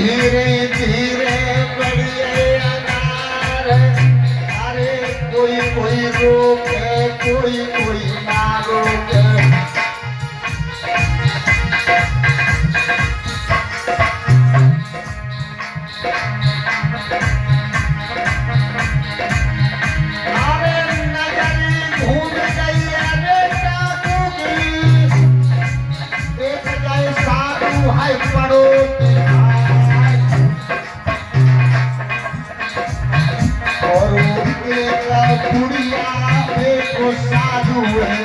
धीरे धीरे बढ़िए अनार, अरे कोई कोई रोके कोई कोई ना रोके। अरे नगरी घूम गई अरे टाकुगली, एक गए साधु है पड़ोसी और एक बुढ़िया एक साधु है,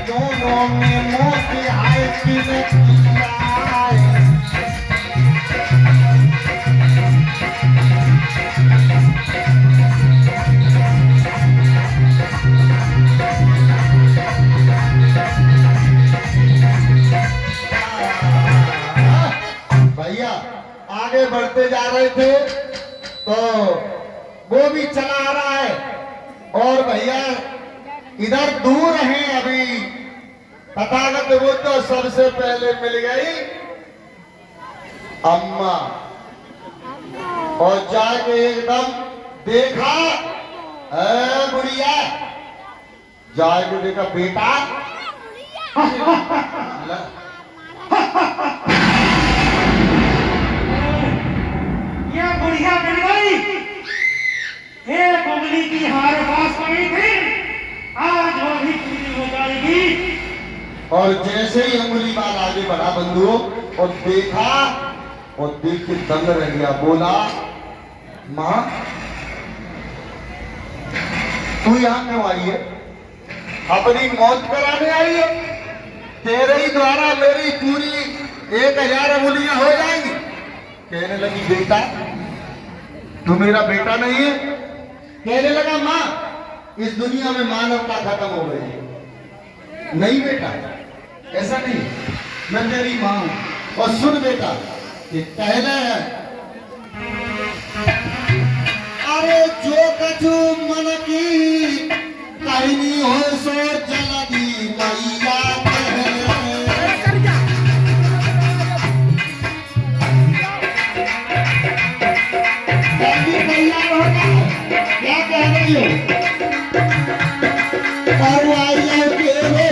दोनों में मोती है कि भैया आगे बढ़ते जा रहे थे तो वो भी चला आ रहा है और भैया इधर दूर हैं अभी तथागत वो तो सबसे पहले मिल गई अम्मा और जाके एकदम देखा बुढ़िया, जाके देखा बेटा ये बुढ़िया मिल गई, एक उंगली की हमारे पास पड़ी थी, आज वो भी पूरी हो जाएगी। और जैसे ही अंगुली बाल आगे बढ़ा बंधुओं और देखा और देख के दंग रह गया, बोला मां तू यहां क्यों आई है? अपनी मौत कराने आई है? तेरे ही द्वारा मेरी पूरी 1000 अंगुलियां हो जाएंगी। कहने लगी बेटा तू मेरा बेटा नहीं है? कहने लगा मां इस दुनिया में मानवता खत्म हो गई है। नहीं बेटा ऐसा नहीं, मैं तेरी मां हूं। और सुन बेटा ये कहना है, अरे जो कछु मन की कहनी हो सो जल्दी मैया तैयार हो जाओ। क्या कह रही हो? और आइए तेरे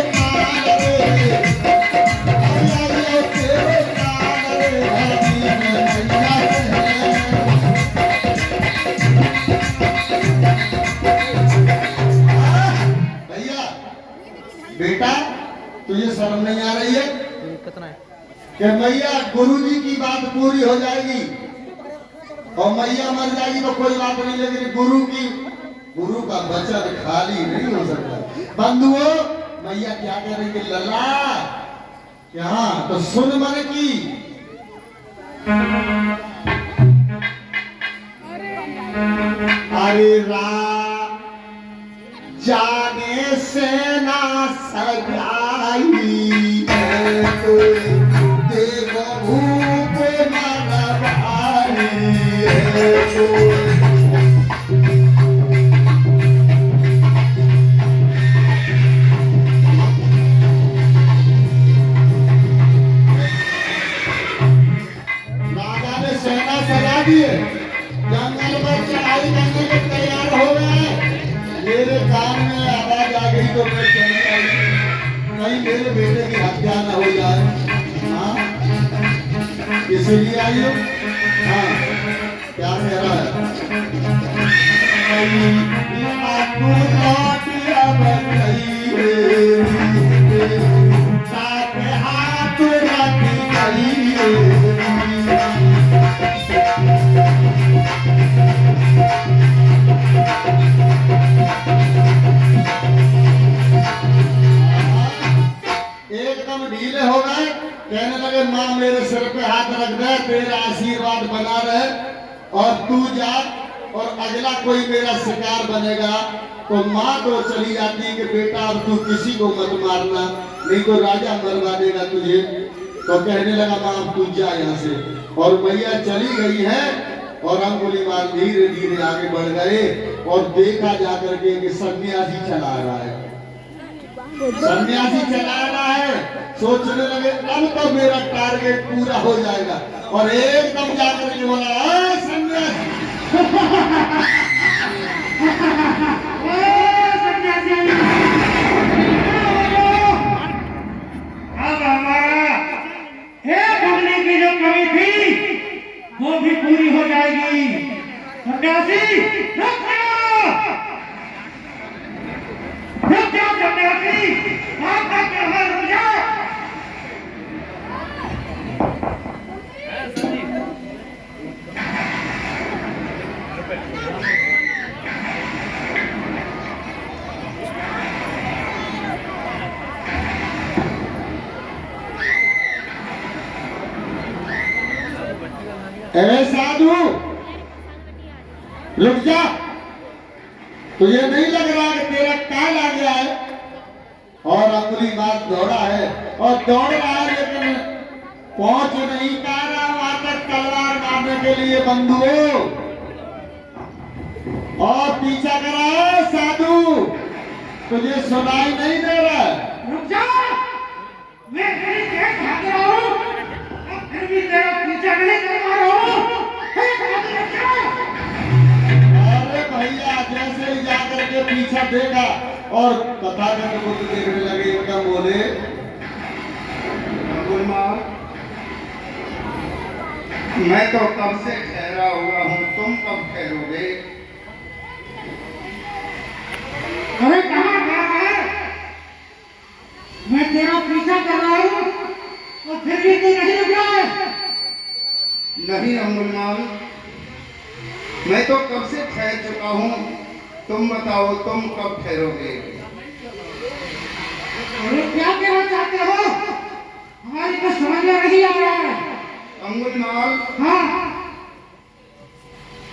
बेटा तुझे शर्म नहीं आ रही है कि मैया गुरुजी की बात पूरी हो जाएगी और मैया मर जाएगी तो कोई बात नहीं, लेकिन गुरु का वचन खाली नहीं हो सकता। बंधुओं मैया क्या कह रही है? लल्ला क्या तो सुन मन की, अरे जाने से ना सजाई देव भूप मरवाई। राजा ने सेना सजा दिए, जंगल में चढ़ाई करने के तैयार हो गए। मेरे कान में आवाज आ गई तो मैं चली आई, कहीं मेरे बेटे की हत्या न हो जाए। हाँ इसीलिए आई हो। हाँ क्या कह रहा है? हाथ एकदम ढीले हो गए, कहने लगे मां मेरे सिर पे हाथ रख दे, तेरा आशीर्वाद बना रहे और तू जा और अगला कोई मेरा शिकार बनेगा। तो मां तो चली जाती कि बेटा अब तू किसी को मत मारना, नहीं तो राजा मरवा देगा तुझे। तो कहने लगा मां अब तू जा यहाँ से, और मैया चली गई है और अंगुलीमाल धीरे धीरे आगे बढ़ गए और देखा जाकर के कि सन्यासी चला रहा है। सन्यासी चलाना है, सोचने लगे अब तो मेरा टारगेट पूरा हो जाएगा और एकदम जाकर के बोला सन्यासी अब हमारा हे गुगली की जो कमी थी वो भी पूरी हो जाएगी। सन्यासी रुक जाओ, रुक जाओ सन्यासी, आपका त्योहार रुक जाओ। अरे साधु रुक जा, तुझे नहीं लग रहा कि तेरा काल आ गया है और अंगुली मार दौड़ा है और दौड़ रहा है लेकिन पहुंच नहीं पा रहा वहां तक तलवार मारने के लिए बंधुओं और पीछा कर रहा है साधु, तुझे सुनाई नहीं दे रहा है। रुक जा, मैं तेरी देख भाग रहा हूँ, अब फिर भी तेरा पीछा नहीं कर पा रहा हूँ। अरे भैया जैसे ही जाकर के पीछा देखा और तथागत बुद्ध देखने लगे एकदम बोले मैं तो कब से ठहरा हुआ हूँ, तुम कब ठहरोगे? अरे कहाँ गया है? मैं तेरा पीछा कर रहा हूँ और फिर भी तू नहीं रुक रहा है। नहीं अंगुलमाल, मैं तो कब से ठहर चुका हूँ, तुम बताओ तुम कब ठहरोगे? अरे क्या कहना चाहते हो? हमारी कुछ समझ में नहीं आ रहा है। अंगुलमाल, हाँ,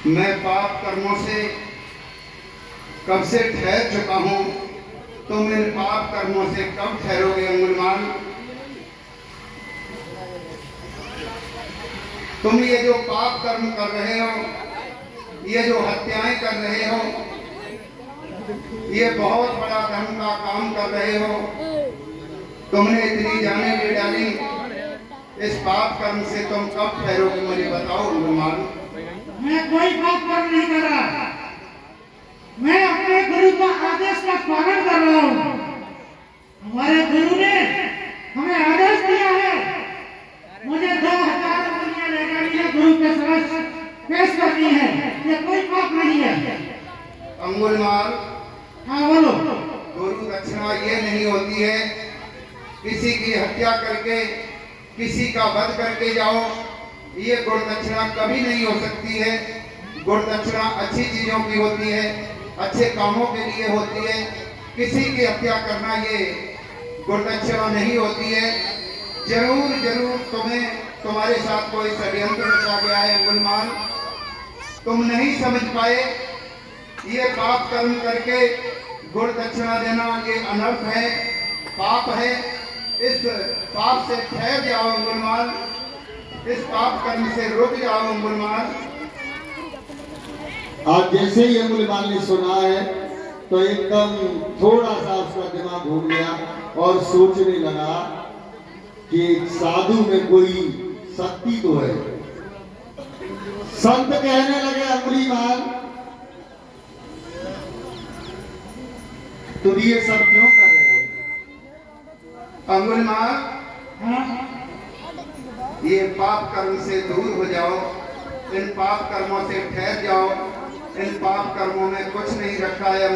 मैं पाप कर्मों से कब से ठहर चुका हूँ, तुम इन पाप कर्मों से कब ठहरोगे? अंगुलमाल, तुम ये जो पाप कर्म कर रहे हो, ये जो हत्याएं कर रहे हो, ये बहुत बड़ा धर्म का काम कर रहे हो। तुमने इतनी जाने ले डाली, इस पाप कर्म से तुम कब ठहरोगे? मुझे बताओ अंगुलमाल। मैं कोई पाप कर्म नहीं कर रहा, मैं अपने गुरु का आदेश का पालन कर रहा हूँ। हमारे गुरु ने हमें आदेश दिया है, मुझे 2000 उंगलियां ले जानी है, गुरु के समक्ष पेश करनी है, ये कोई पाप नहीं है। अंगुलमाल, हाँ बोलो। गुरु दक्षिणा ये नहीं होती है किसी की हत्या करके किसी का वध करके जाओ, ये गुरु दक्षिणा कभी नहीं हो सकती है। गुरु दक्षिणा अच्छी चीजों की होती है, अच्छे कामों के लिए होती है। किसी की हत्या करना ये गुरु दक्षिणा नहीं होती है। जरूर जरूर तुम्हारे साथ कोई षड्यंत्र रचा गया है अंगुलमाल, तुम नहीं समझ पाए। ये पाप कर्म करके गुरु दक्षिणा देना ये अनर्थ है, पाप है। इस पाप से ठहर जाओ अंगुलमाल, इस पाप कर्म से रुक जाओ अंगुलमाल। आज जैसे ही अंगुलमाल ने सुना है तो एकदम थोड़ा सा उसका दिमाग घूम गया और सोचने लगा कि साधु में कोई शक्ति तो है। संत कहने लगे अंगुलीमाल तुम ये सब क्यों कर रहे हो? अंगुलमाल, हाँ, ये पाप कर्म से दूर हो जाओ, इन पाप कर्मों से ठहर जाओ। इन पाप कर्मों में कुछ नहीं रखा है।